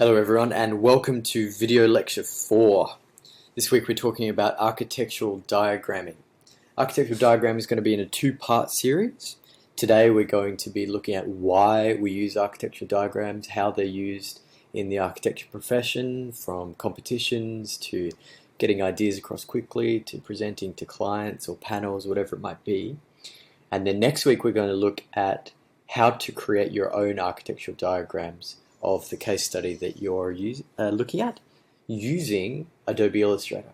Hello everyone and welcome to video lecture 4. This week we're talking about architectural diagramming. Architectural diagram is going to be in a two-part series. Today we're going to be looking at why we use architectural diagrams, how they're used in the architecture profession, from competitions to getting ideas across quickly to presenting to clients or panels, whatever it might be. And then next week we're going to look at how to create your own architectural diagrams of the case study that you're looking at using Adobe Illustrator.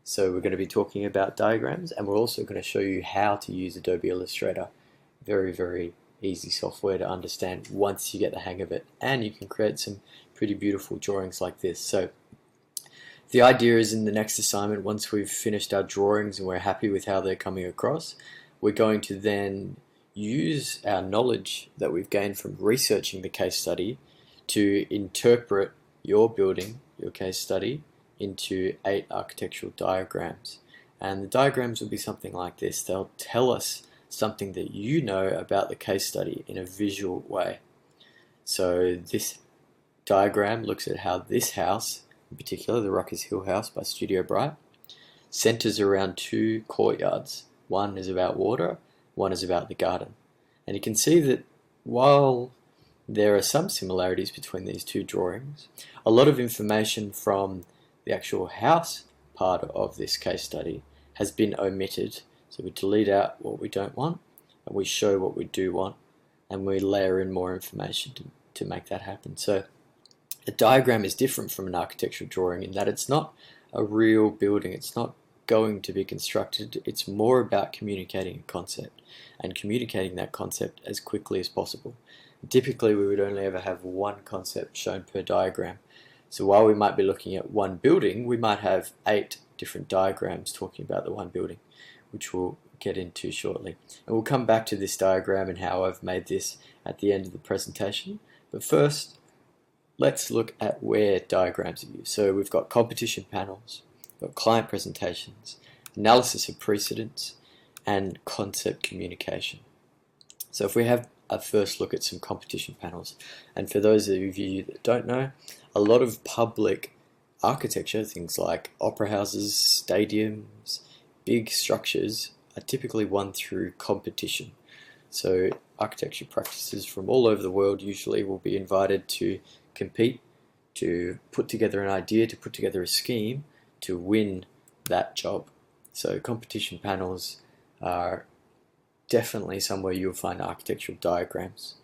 So we're going to be talking about diagrams, and we're also going to show you how to use Adobe Illustrator. Very, very easy software to understand once you get the hang of it, and you can create some pretty beautiful drawings like this. So the idea is, in the next assignment, once we've finished our drawings and we're happy with how they're coming across, we're going to then use our knowledge that we've gained from researching the case study to interpret your building, your case study, into 8 architectural diagrams. And the diagrams will be something like this. They'll tell us something that you know about the case study in a visual way. So this diagram looks at how this house, in particular the Ruckers Hill house by Studio Bright, centers around 2 courtyards. One is about water, one is about the garden. And you can see that while there are some similarities between these two drawings, a lot of information from the actual house part of this case study has been omitted. So we delete out what we don't want, and we show what we do want, and we layer in more information to make that happen. So a diagram is different from an architectural drawing in that it's not a real building, it's not going to be constructed, it's more about communicating a concept and communicating that concept as quickly as possible. Typically we would only ever have one concept shown per diagram. So while we might be looking at one building, we might have 8 different diagrams talking about the one building, which we'll get into shortly. And we'll come back to this diagram and how I've made this at the end of the presentation. But first, let's look at where diagrams are used. So we've got competition panels, we've got client presentations, analysis of precedents, and concept communication. So if we have a first look at some competition panels, and for those of you that don't know, a lot of public architecture, things like opera houses, stadiums, big structures, are typically won through competition. So architecture practices from all over the world usually will be invited to compete, to put together an idea, to put together a scheme, to win that job. So competition panels are definitely somewhere you'll find architectural diagrams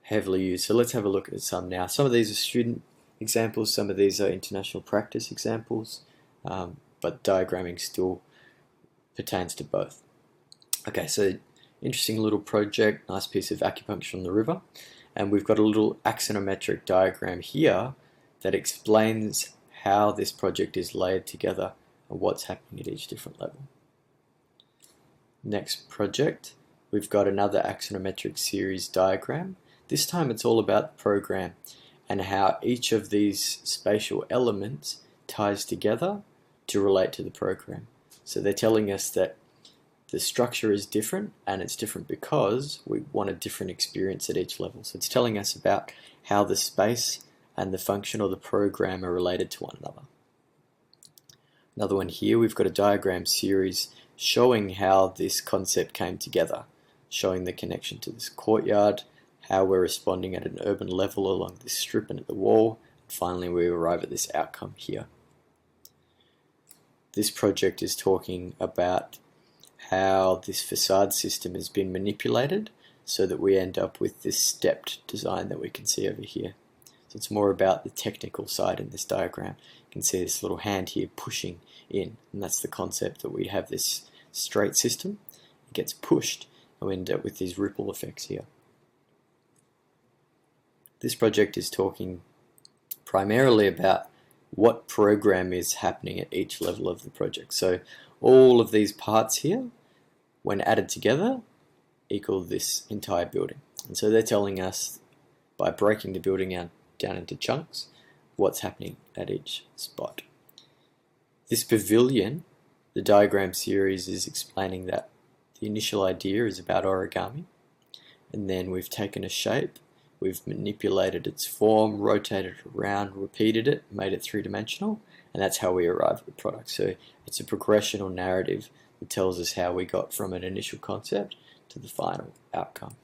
heavily used. So let's have a look at some now. Some of these are student examples, some of these are international practice examples, but diagramming still pertains to both. Okay, so interesting little project, nice piece of acupuncture on the river, and we've got a little axonometric diagram here that explains how this project is layered together and what's happening at each different level. Next project, we've got another axonometric series diagram. This time it's all about the program and how each of these spatial elements ties together to relate to the program. So they're telling us that the structure is different, and it's different because we want a different experience at each level. So it's telling us about how the space and the function or the program are related to one another. Another one here, we've got a diagram series showing how this concept came together, showing the connection to this courtyard, how we're responding at an urban level along this strip and at the wall, and finally we arrive at this outcome here. This project is talking about how this facade system has been manipulated so that we end up with this stepped design that we can see over here. So it's more about the technical side in this diagram. You can see this little hand here pushing in, and that's the concept, that we have this straight system, it gets pushed, and we end up with these ripple effects here. This project is talking primarily about what program is happening at each level of the project. So all of these parts here, when added together, equal this entire building. And so they're telling us, by breaking the building down into chunks, what's happening at each spot. This pavilion, the diagram series, is explaining that the initial idea is about origami, and then we've taken a shape we've manipulated its form, rotated it around, repeated it, made it three-dimensional, and that's how we arrive at the product. So it's a progression or narrative that tells us how we got from an initial concept to the final outcome.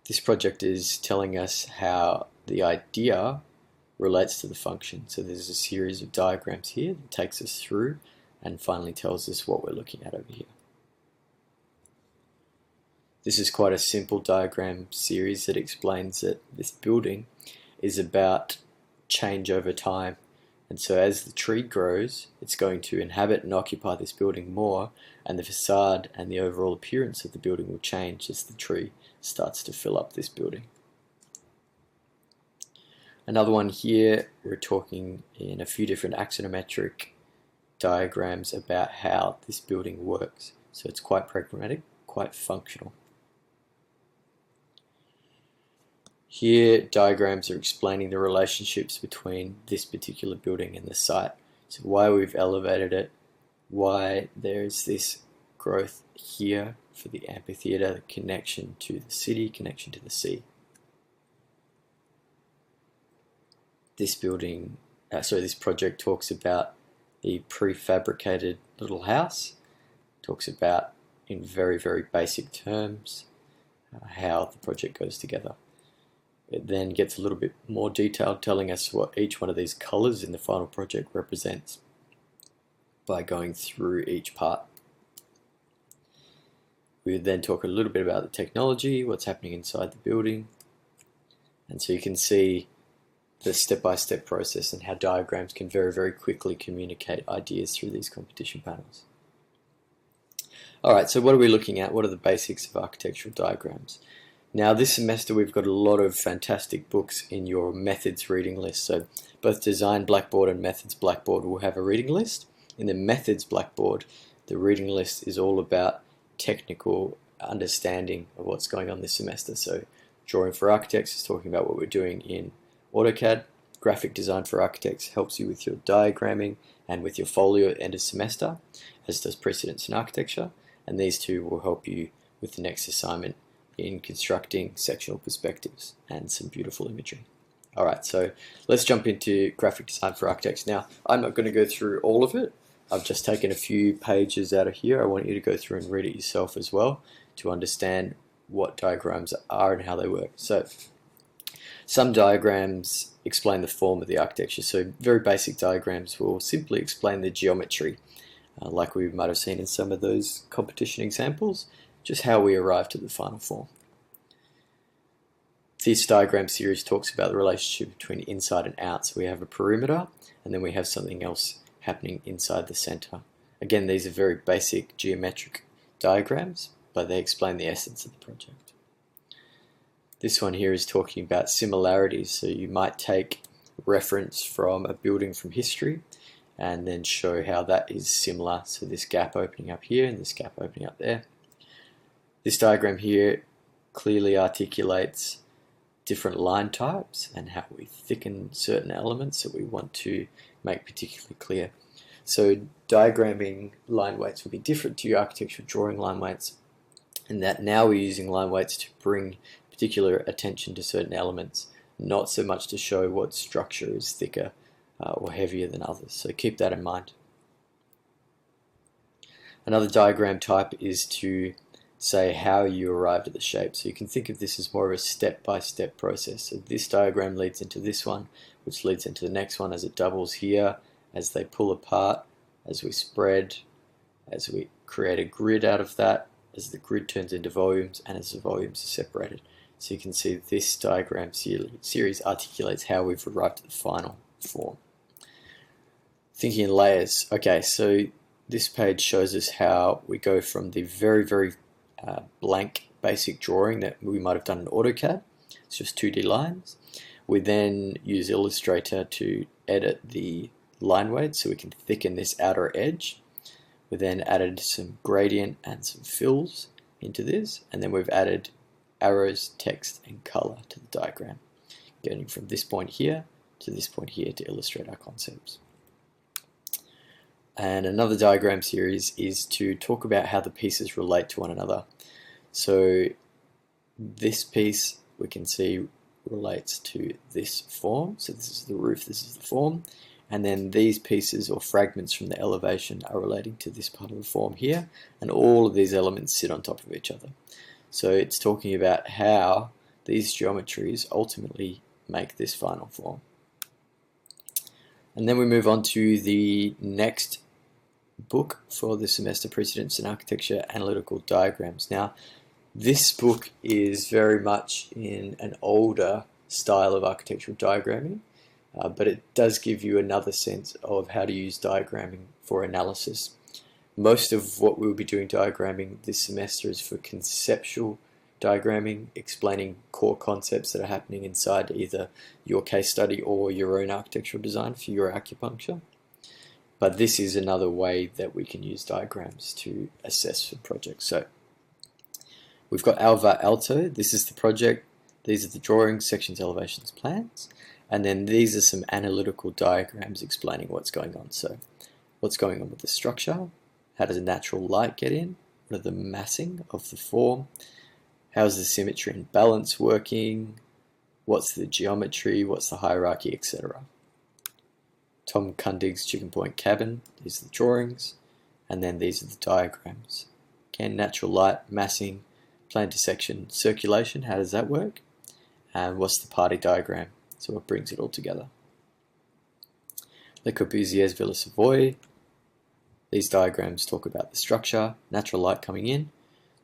This project is telling us how the idea relates to the function. So there's a series of diagrams here that takes us through and finally tells us what we're looking at over here. This is quite a simple diagram series that explains that this building is about change over time. And so as the tree grows, it's going to inhabit and occupy this building more, and the facade and the overall appearance of the building will change as the tree starts to fill up this building. Another one here, we're talking in a few different axonometric diagrams about how this building works. So it's quite pragmatic, quite functional. Here, diagrams are explaining the relationships between this particular building and the site. So why we've elevated it, why there's this growth here for the amphitheatre, the connection to the city, connection to the sea. This project talks about the prefabricated little house, talks about in very, very basic terms how the project goes together. It then gets a little bit more detailed, telling us what each one of these colours in the final project represents by going through each part. We would then talk a little bit about the technology, what's happening inside the building, and so you can see the step-by-step process and how diagrams can very, very quickly communicate ideas through these competition panels. Alright, so what are we looking at? What are the basics of architectural diagrams? Now this semester we've got a lot of fantastic books in your methods reading list. So both Design Blackboard and Methods Blackboard will have a reading list. In the Methods Blackboard, the reading list is all about technical understanding of what's going on this semester. So Drawing for Architects is talking about what we're doing in AutoCAD. Graphic Design for Architects helps you with your diagramming and with your folio at the end of semester, as does Precedents in Architecture. And these two will help you with the next assignment in constructing sectional perspectives and some beautiful imagery. Alright, so let's jump into Graphic Design for Architects. Now, I'm not going to go through all of it. I've just taken a few pages out of here. I want you to go through and read it yourself as well to understand what diagrams are and how they work. So, some diagrams explain the form of the architecture. So, very basic diagrams will simply explain the geometry, like we might have seen in some of those competition examples, just how we arrived at the final form. This diagram series talks about the relationship between inside and out. So we have a perimeter, and then we have something else happening inside the center. Again, these are very basic geometric diagrams, but they explain the essence of the project. This one here is talking about similarities. So you might take reference from a building from history and then show how that is similar. So this gap opening up here and this gap opening up there. This diagram here clearly articulates different line types and how we thicken certain elements that we want to make particularly clear. So diagramming line weights will be different to your architectural drawing line weights, and that now we're using line weights to bring particular attention to certain elements, not so much to show what structure is thicker or heavier than others. So keep that in mind. Another diagram type is to say how you arrived at the shape. So you can think of this as more of a step-by-step process. So this diagram leads into this one, which leads into the next one as it doubles here, as they pull apart, as we spread, as we create a grid out of that, as the grid turns into volumes, and as the volumes are separated. So you can see this diagram series articulates how we've arrived at the final form. Thinking in layers. Okay, so this page shows us how we go from the very, very blank basic drawing that we might have done in AutoCAD. It's just 2D lines. We then use Illustrator to edit the line weight so we can thicken this outer edge. We then added some gradient and some fills into this, and then we've added arrows, text, and color to the diagram, getting from this point here to this point here to illustrate our concepts. And another diagram series is to talk about how the pieces relate to one another. So This piece we can see relates to this form. So this is the roof, this is the form. And then these pieces or fragments from the elevation are relating to this part of the form here. And all of these elements sit on top of each other. So it's talking about how these geometries ultimately make this final form. And then we move on to the next book for the semester, Precedents in Architecture, Analytical Diagrams. Now, this book is very much in an older style of architectural diagramming, but it does give you another sense of how to use diagramming for analysis. Most of what we'll be doing diagramming this semester is for conceptual diagramming, explaining core concepts that are happening inside either your case study or your own architectural design for your acupuncture. But this is another way that we can use diagrams to assess for projects. So we've got Alva Alto. This is the project. These are the drawings, sections, elevations, plans. And then these are some analytical diagrams explaining what's going on. So what's going on with the structure? How does natural light get in? What are the massing of the form? How's the symmetry and balance working? What's the geometry? What's the hierarchy, etc. Tom Kundig's Chicken Point Cabin. These are the drawings. And then these are the diagrams. Again, natural light, massing, plane to section, circulation. How does that work? And what's the party diagram? So what brings it all together? Le Corbusier's Villa Savoy. These diagrams talk about the structure, natural light coming in,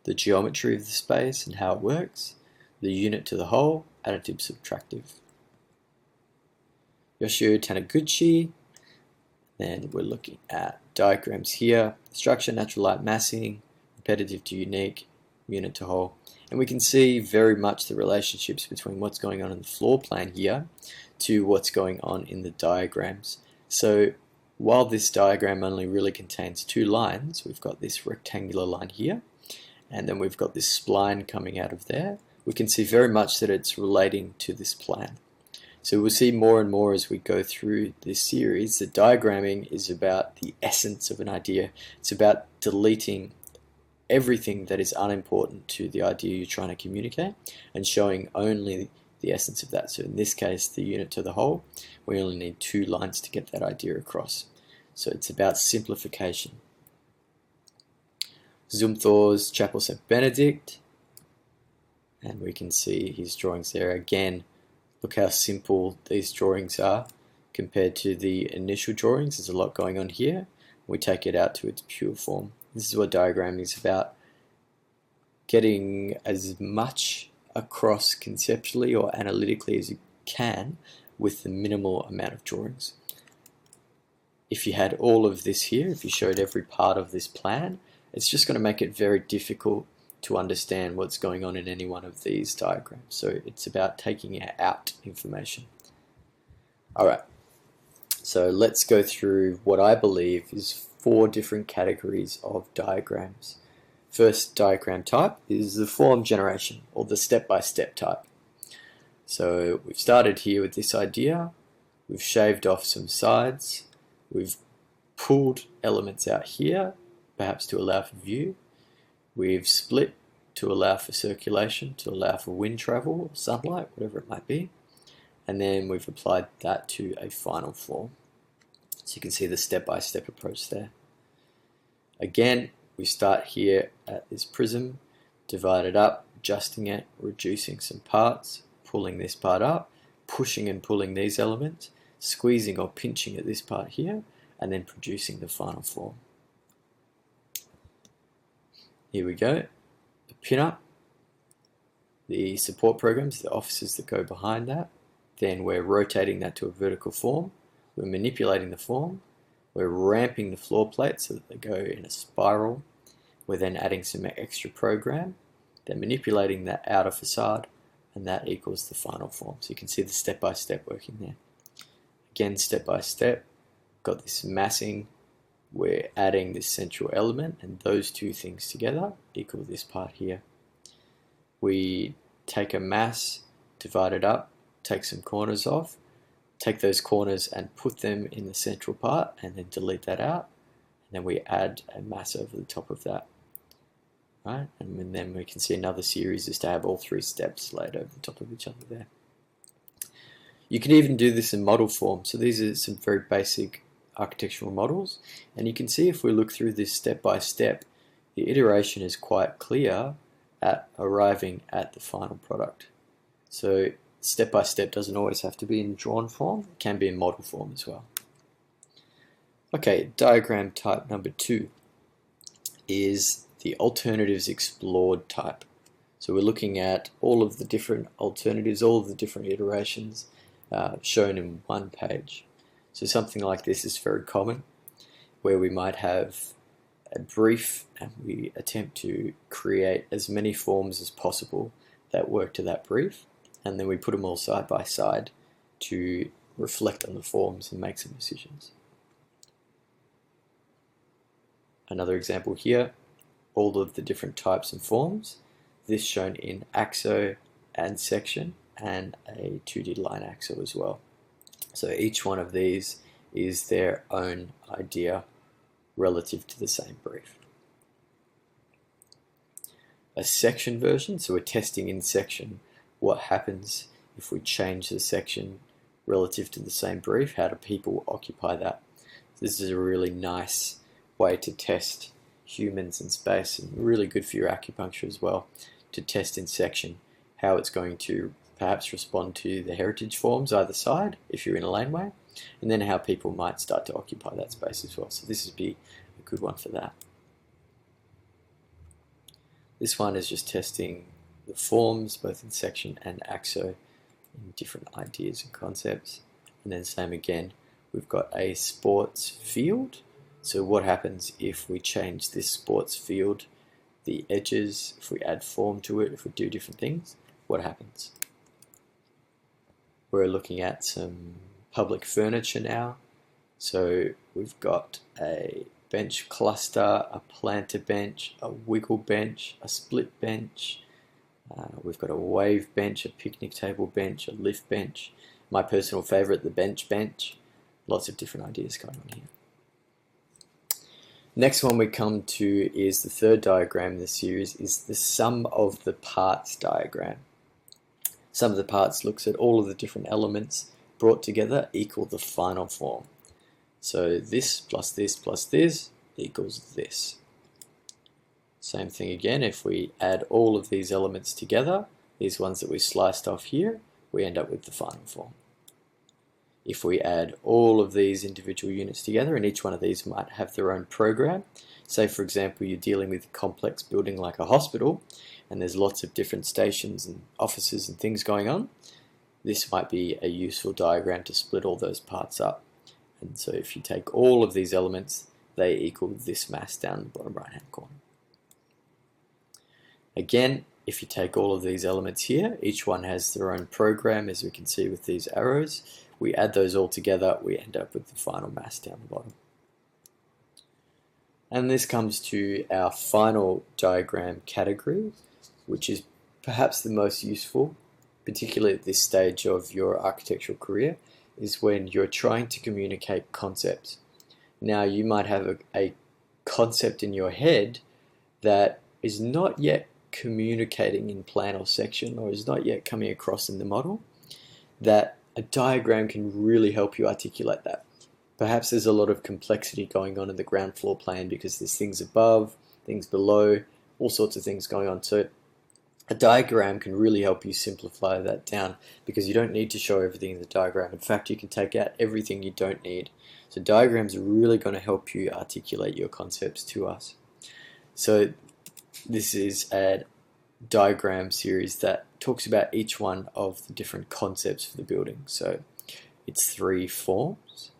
the geometry of the space and how it works, the unit to the whole, additive, subtractive. Yoshio Taniguchi. Then we're looking at diagrams here, structure, natural light, massing, repetitive to unique, unit to whole. And we can see very much the relationships between what's going on in the floor plan here to what's going on in the diagrams. So while this diagram only really contains two lines, we've got this rectangular line here, and then we've got this spline coming out of there. We can see very much that it's relating to this plan. So we'll see more and more as we go through this series that diagramming is about the essence of an idea. It's about deleting everything that is unimportant to the idea you're trying to communicate and showing only the essence of that. So in this case, the unit to the whole, we only need two lines to get that idea across. So it's about simplification. Zumthor's Chapel St. Benedict, and we can see his drawings there. Again, look how simple these drawings are compared to the initial drawings. There's a lot going on here. We take it out to its pure form. This is what diagramming is about, getting as much across conceptually or analytically as you can with the minimal amount of drawings. If you had all of this here, if you showed every part of this plan, it's just going to make it very difficult to understand what's going on in any one of these diagrams. So it's about taking out information. Alright, so let's go through what I believe is 4 different categories of diagrams. First diagram type is the form generation, or the step-by-step type. So we've started here with this idea, we've shaved off some sides, we've pulled elements out here, perhaps to allow for view, we've split to allow for circulation, to allow for wind travel, or sunlight, whatever it might be, and then we've applied that to a final form. So you can see the step-by-step approach there. Again, we start here at this prism, divide it up, adjusting it, reducing some parts, pulling this part up, pushing and pulling these elements, squeezing or pinching at this part here, and then producing the final form. Here we go, the pin-up, the support programs, the offices that go behind that, then we're rotating that to a vertical form, we're manipulating the form, we're ramping the floor plates so that they go in a spiral, we're then adding some extra program, then manipulating that outer facade, and that equals the final form. So you can see the step-by-step working there. Again, step-by-step, got this massing, we're adding this central element, and those two things together equal this part here. We take a mass, divide it up, take some corners off, take those corners and put them in the central part, and then delete that out, and then we add a mass over the top of that. right? And then we can see another series is to have all three steps laid over the top of each other there. You can even do this in model form. So these are some very basic architectural models, and you can see if we look through this step by step, the iteration is quite clear at arriving at the final product. So step by step doesn't always have to be in drawn form, it can be in model form as well. Okay, diagram type number 2 is the alternatives explored type. So we're looking at all of the different alternatives, all of the different iterations shown in one page. So something like this is very common, where we might have a brief and we attempt to create as many forms as possible that work to that brief, and then we put them all side by side to reflect on the forms and make some decisions. Another example here, all of the different types and forms, this shown in axo and section and a 2D line axo as well. So each one of these is their own idea relative to the same brief. A section version, so we're testing in section what happens if we change the section relative to the same brief. How do people occupy that? This is a really nice way to test humans in space, and really good for your acupuncture as well, to test in section how it's going to perhaps respond to the heritage forms either side if you're in a laneway, and then how people might start to occupy that space as well. So this would be a good one for that. This one is just testing the forms both in section and axo in different ideas and concepts. And then same again, we've got a sports field. So what happens if we change this sports field, the edges, if we add form to it, if we do different things, what happens? We're looking at some public furniture now. So we've got a bench cluster, a planter bench, a wiggle bench, a split bench. We've got a wave bench, a picnic table bench, a lift bench. My personal favorite, the bench bench. Lots of different ideas going on here. Next one we come to is the third diagram in the series, is the sum of the parts diagram. Sum of the parts looks at all of the different elements brought together equal the final form. So this plus this plus this equals this. Same thing again, if we add all of these elements together, these ones that we sliced off here, we end up with the final form. If we add all of these individual units together, and each one of these might have their own program, say for example you're dealing with a complex building like a hospital, and there's lots of different stations and offices and things going on, this might be a useful diagram to split all those parts up. And so if you take all of these elements, they equal this mass down the bottom right hand corner. Again, if you take all of these elements here, each one has their own program, as we can see with these arrows. We add those all together, we end up with the final mass down the bottom. And this comes to our final diagram category, which is perhaps the most useful, particularly at this stage of your architectural career, is when you're trying to communicate concepts. Now you might have a concept in your head that is not yet communicating in plan or section, or is not yet coming across in the model, that a diagram can really help you articulate that. Perhaps there's a lot of complexity going on in the ground floor plan because there's things above, things below, all sorts of things going on. So a diagram can really help you simplify that down, because you don't need to show everything in the diagram. In fact, you can take out everything you don't need. So diagrams are really going to help you articulate your concepts to us. So this is a diagram series that talks about each one of the different concepts for the building. So it's 3 forms.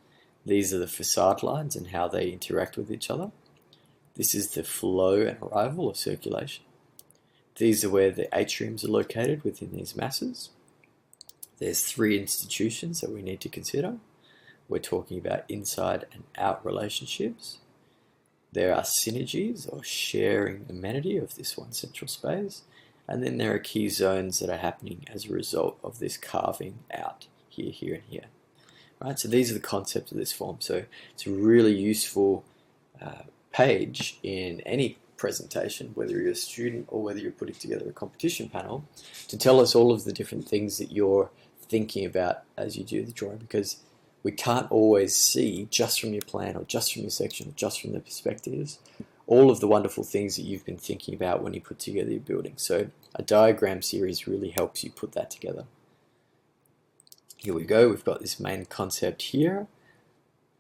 These are the facade lines and how they interact with each other. This is the flow and arrival of circulation. These are where the atriums are located within these masses. There's 3 institutions that we need to consider. We're talking about inside and out relationships. There are synergies, or sharing amenity of this one central space. And then there are key zones that are happening as a result of this carving out here, here, and here. Right, so these are the concepts of this form. So it's a really useful page in any presentation, whether you're a student or whether you're putting together a competition panel, to tell us all of the different things that you're thinking about as you do the drawing, because we can't always see just from your plan or just from your section or just from the perspectives all of the wonderful things that you've been thinking about when you put together your building. So a diagram series really helps you put that together. Here we go, we've got this main concept here,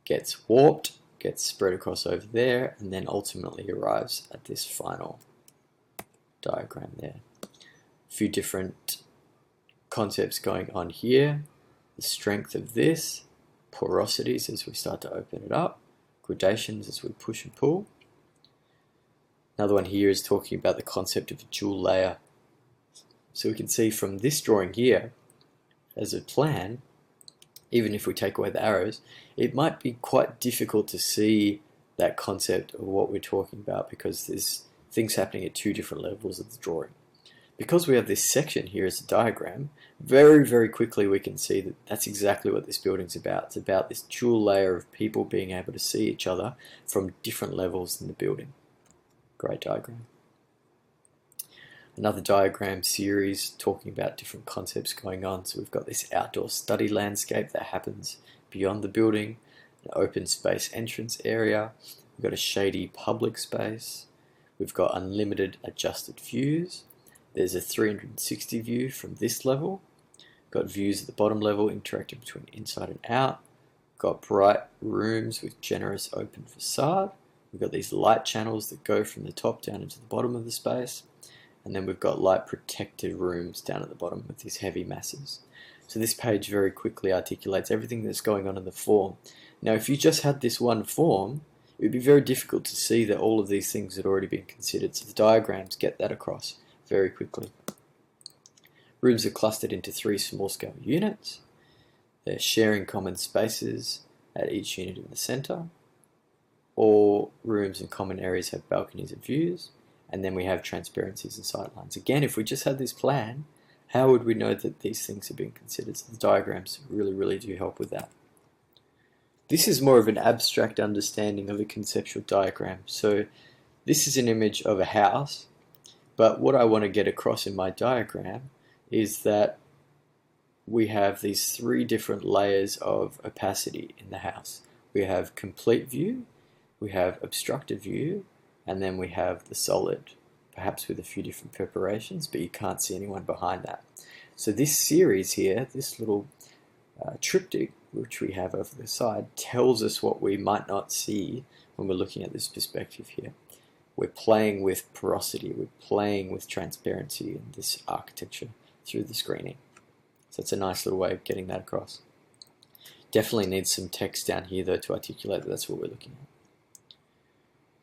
gets warped, gets spread across over there, and then ultimately arrives at this final diagram there. A few different concepts going on here, the strength of this, porosities as we start to open it up, gradations as we push and pull. Another one here is talking about the concept of a dual layer. So we can see from this drawing here, as a plan, even if we take away the arrows, it might be quite difficult to see that concept of what we're talking about because there's things happening at two different levels of the drawing. Because we have this section here as a diagram, very, very quickly we can see that that's exactly what this building's about. It's about this dual layer of people being able to see each other from different levels in the building. Great diagram. Another diagram series talking about different concepts going on. So we've got this outdoor study landscape that happens beyond the building, an open space entrance area, we've got a shady public space, we've got unlimited adjusted views, there's a 360 view from this level, got views at the bottom level interacting between inside and out, got bright rooms with generous open facade, we've got these light channels that go from the top down into the bottom of the space, and then we've got light protected rooms down at the bottom with these heavy masses. So this page very quickly articulates everything that's going on in the form. Now if you just had this one form, it would be very difficult to see that all of these things had already been considered, so the diagrams get that across very quickly. Rooms are clustered into 3 small scale units. They're sharing common spaces at each unit in the center. All rooms and common areas have balconies and views, and then we have transparencies and sightlines. Again, if we just had this plan, how would we know that these things have been considered? So the diagrams really do help with that. This is more of an abstract understanding of a conceptual diagram. So this is an image of a house, but what I want to get across in my diagram is that we have these 3 different layers of opacity in the house. We have complete view, we have obstructed view, and then we have the solid, perhaps with a few different preparations, but you can't see anyone behind that. So this series here, this little triptych which we have over the side, tells us what we might not see when we're looking at this perspective here. We're playing with porosity, we're playing with transparency in this architecture through the screening. So it's a nice little way of getting that across. Definitely needs some text down here though to articulate that that's what we're looking at.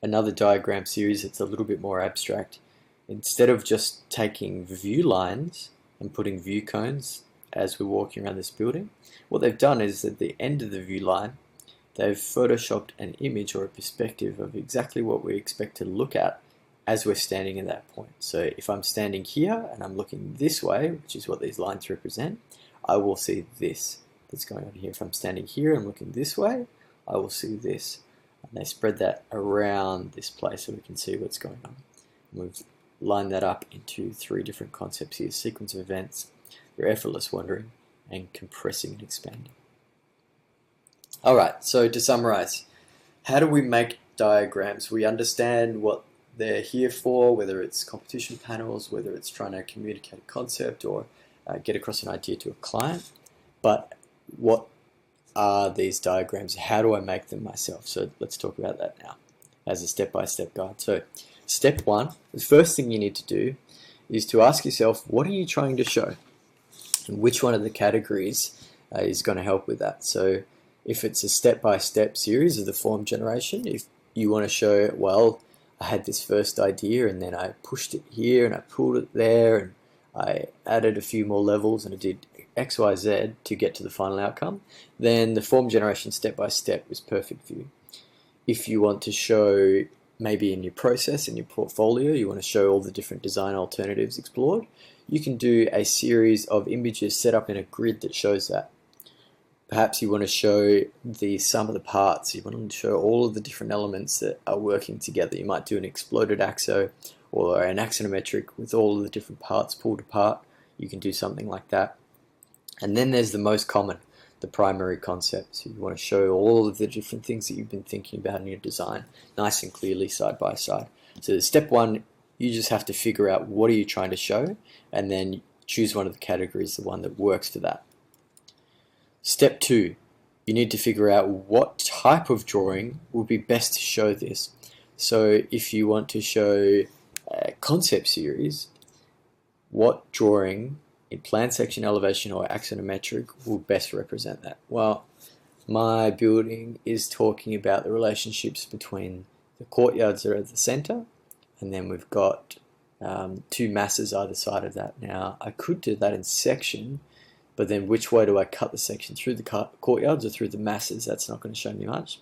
Another diagram series that's a little bit more abstract. Instead of just taking view lines and putting view cones as we're walking around this building, what they've done is at the end of the view line, they've photoshopped an image or a perspective of exactly what we expect to look at as we're standing in that point. So if I'm standing here and I'm looking this way, which is what these lines represent, I will see this that's going on here. If I'm standing here and looking this way, I will see this. And they spread that around this place so we can see what's going on. And we've lined that up into 3 different concepts here: sequence of events, your effortless wandering, and compressing and expanding. Alright, so to summarize, how do we make diagrams? We understand what they're here for, whether it's competition panels, whether it's trying to communicate a concept or get across an idea to a client. But what are these diagrams? How do I make them myself? So let's talk about that now as a step-by-step guide. So step 1, the first thing you need to do is to ask yourself, what are you trying to show? And which one of the categories is going to help with that? So if it's a step-by-step series of the form generation, if you want to show, well, I had this first idea and then I pushed it here and I pulled it there and I added a few more levels and I did X, Y, Z to get to the final outcome, then the form generation step-by-step is perfect for you. If you want to show, maybe in your process, in your portfolio, you want to show all the different design alternatives explored, you can do a series of images set up in a grid that shows that. Perhaps you want to show the sum of the parts. You want to show all of the different elements that are working together. You might do an exploded axo or an axonometric with all of the different parts pulled apart. You can do something like that. And then there's the most common, the primary concept. So you want to show all of the different things that you've been thinking about in your design, nice and clearly side by side. So step one, you just have to figure out what are you trying to show, and then choose one of the categories, the one that works for that. Step two, you need to figure out what type of drawing will be best to show this. So if you want to show a concept series, what drawing in plan, section, elevation, or axonometric will best represent that? Well, my building is talking about the relationships between the courtyards that are at the center, and then we've got two masses either side of that. Now, I could do that in section, but then which way do I cut the section? Through the courtyards or through the masses? That's not going to show me much.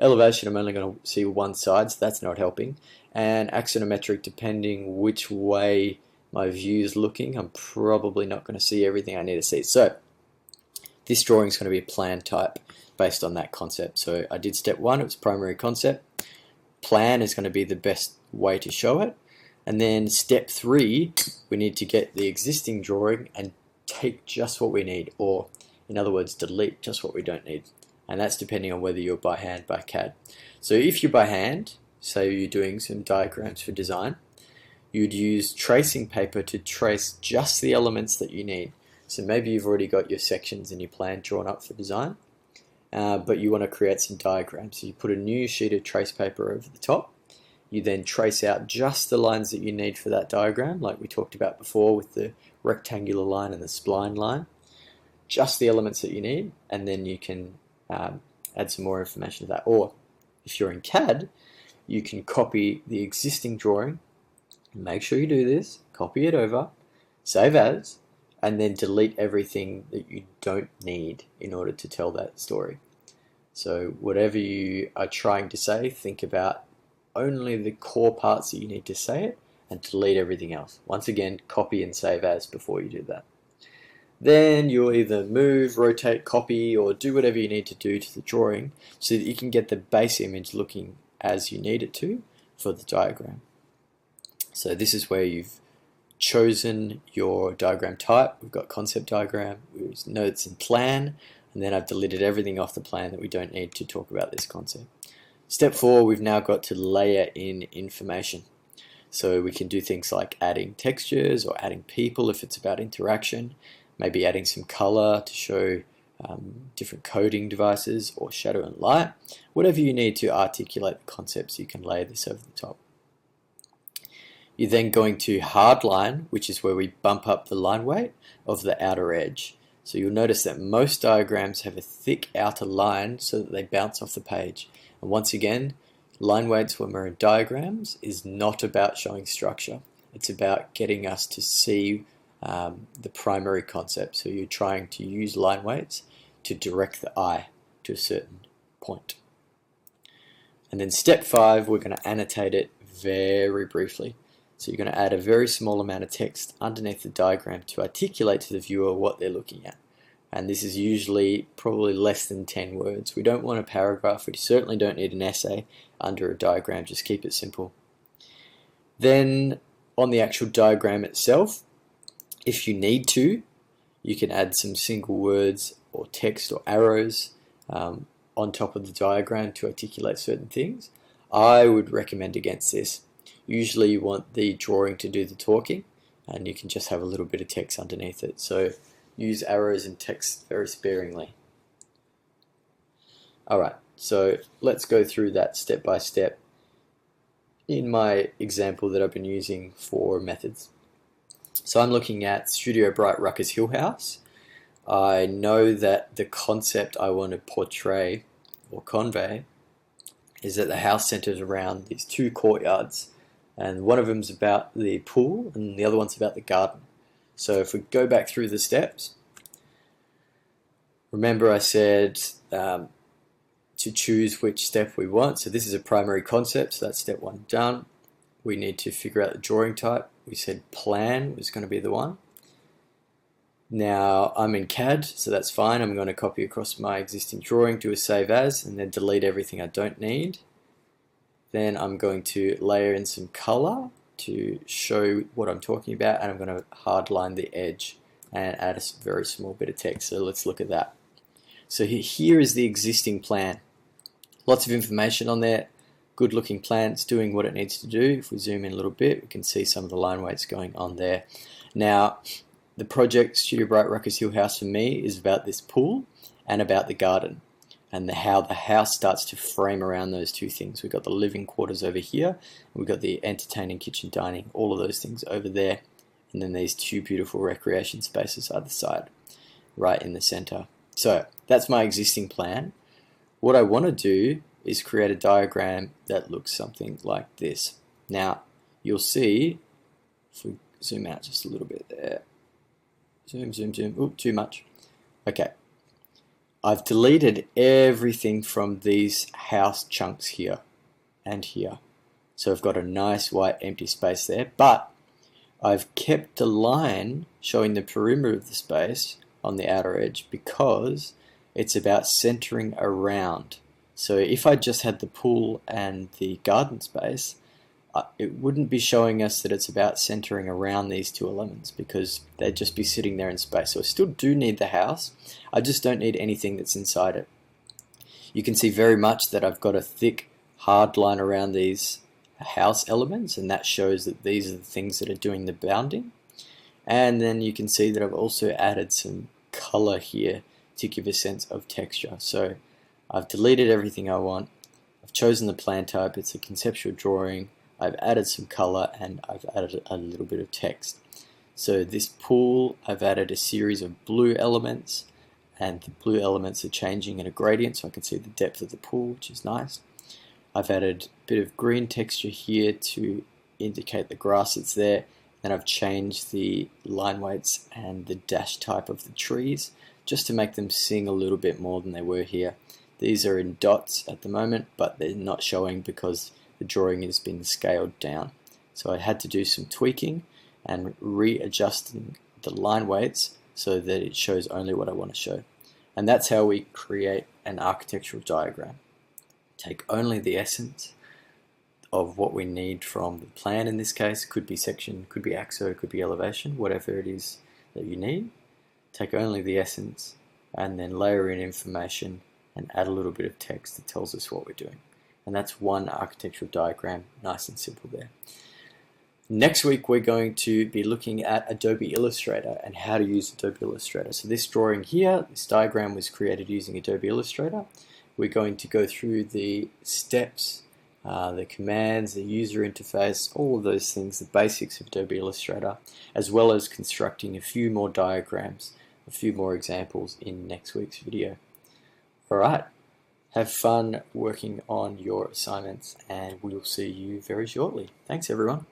Elevation, I'm only going to see one side, so that's not helping. And axonometric, depending which way my view is looking, I'm probably not going to see everything I need to see. So this drawing is going to be a plan type based on that concept. So I did step one, it was primary concept. Plan is going to be the best way to show it. And then step three, we need to get the existing drawing and take just what we need, or in other words, delete just what we don't need. And that's depending on whether you're by hand, by CAD. So if you're by hand, say you're doing some diagrams for design, you'd use tracing paper to trace just the elements that you need. So maybe you've already got your sections and your plan drawn up for design, but you want to create some diagrams. So you put a new sheet of trace paper over the top. You then trace out just the lines that you need for that diagram, like we talked about before with the rectangular line and the spline line. Just the elements that you need, and then you can add some more information to that. Or if you're in CAD, you can copy the existing drawing. Make sure you do this, copy it over, save as, and then delete everything that you don't need in order to tell that story. So whatever you are trying to say, think about only the core parts that you need to say it, and delete everything else. Once again, copy and save as before you do that. Then you'll either move, rotate, copy, or do whatever you need to do to the drawing so that you can get the base image looking as you need it to for the diagram. So this is where you've chosen your diagram type. We've got concept diagram, with notes and plan, and then I've deleted everything off the plan that we don't need to talk about this concept. Step four, we've now got to layer in information. So we can do things like adding textures or adding people if it's about interaction, maybe adding some color to show different coding devices, or shadow and light. Whatever you need to articulate the concepts, you can lay this over the top. You're then going to hardline, which is where we bump up the line weight of the outer edge. So you'll notice that most diagrams have a thick outer line so that they bounce off the page. And once again, line weights when we're in diagrams is not about showing structure. It's about getting us to see the primary concept. So you're trying to use line weights to direct the eye to a certain point. And then step five, we're going to annotate it very briefly. So you're going to add a very small amount of text underneath the diagram to articulate to the viewer what they're looking at. And this is usually probably less than 10 words. We don't want a paragraph. We certainly don't need an essay under a diagram. Just keep it simple. Then on the actual diagram itself, if you need to, you can add some single words or text or arrows on top of the diagram to articulate certain things. I would recommend against this. Usually you want the drawing to do the talking, and you can just have a little bit of text underneath it. So use arrows and text very sparingly. Alright, so let's go through that step by step in my example that I've been using for methods. So I'm looking at Studio Bright Rucker's Hill House. I know that the concept I want to portray or convey is that the house centers around these two courtyards, and one of them is about the pool and the other one's about the garden. So if we go back through the steps, remember I said to choose which step we want. So this is a primary concept, so that's step one done. We need to figure out the drawing type. We said plan was going to be the one. Now I'm in CAD, so that's fine. I'm going to copy across my existing drawing, do a save as, and then delete everything I don't need. Then I'm going to layer in some color to show what I'm talking about, and I'm going to hardline the edge and add a very small bit of text. So let's look at that. So here is the existing plan. Lots of information on there. Good looking plan. It's doing what it needs to do. If we zoom in a little bit, we can see some of the line weights going on there. Now, the project Studio Bright Ruckus Hill House for me is about this pool and about the garden, and how the house starts to frame around those two things. We've got the living quarters over here, and we've got the entertaining kitchen dining, all of those things over there, and then these two beautiful recreation spaces either side, right in the center. So that's my existing plan. What I want to do is create a diagram that looks something like this. Now you'll see, if we zoom out just a little bit there, zoom, zoom, zoom, oop, too much. Okay, I've deleted everything from these house chunks here and here. So I've got a nice white empty space there, but I've kept a line showing the perimeter of the space on the outer edge because it's about centering around. So if I just had the pool and the garden space, it wouldn't be showing us that it's about centering around these two elements because they'd just be sitting there in space. So I still do need the house, I just don't need anything that's inside it. You can see very much that I've got a thick hard line around these house elements, and that shows that these are the things that are doing the bounding. And then you can see that I've also added some color here to give a sense of texture. So I've deleted everything I want, I've chosen the plan type, it's a conceptual drawing, I've added some color, and I've added a little bit of text. So this pool, I've added a series of blue elements, and the blue elements are changing in a gradient, so I can see the depth of the pool, which is nice. I've added a bit of green texture here to indicate the grass that's there, and I've changed the line weights and the dash type of the trees just to make them sing a little bit more than they were here. These are in dots at the moment, but they're not showing because the drawing has been scaled down. So I had to do some tweaking and readjusting the line weights so that it shows only what I want to show. And that's how we create an architectural diagram. Take only the essence of what we need from the plan in this case. Could be section, could be axo, could be elevation, whatever it is that you need. Take only the essence and then layer in information and add a little bit of text that tells us what we're doing. And that's one architectural diagram, nice and simple there. Next week we're going to be looking at Adobe Illustrator and how to use Adobe Illustrator. So this drawing here, this diagram was created using Adobe Illustrator. We're going to go through the steps, the commands, the user interface, all of those things, the basics of Adobe Illustrator, as well as constructing a few more diagrams, a few more examples in next week's video. Alright, have fun working on your assignments, and we'll see you very shortly. Thanks everyone.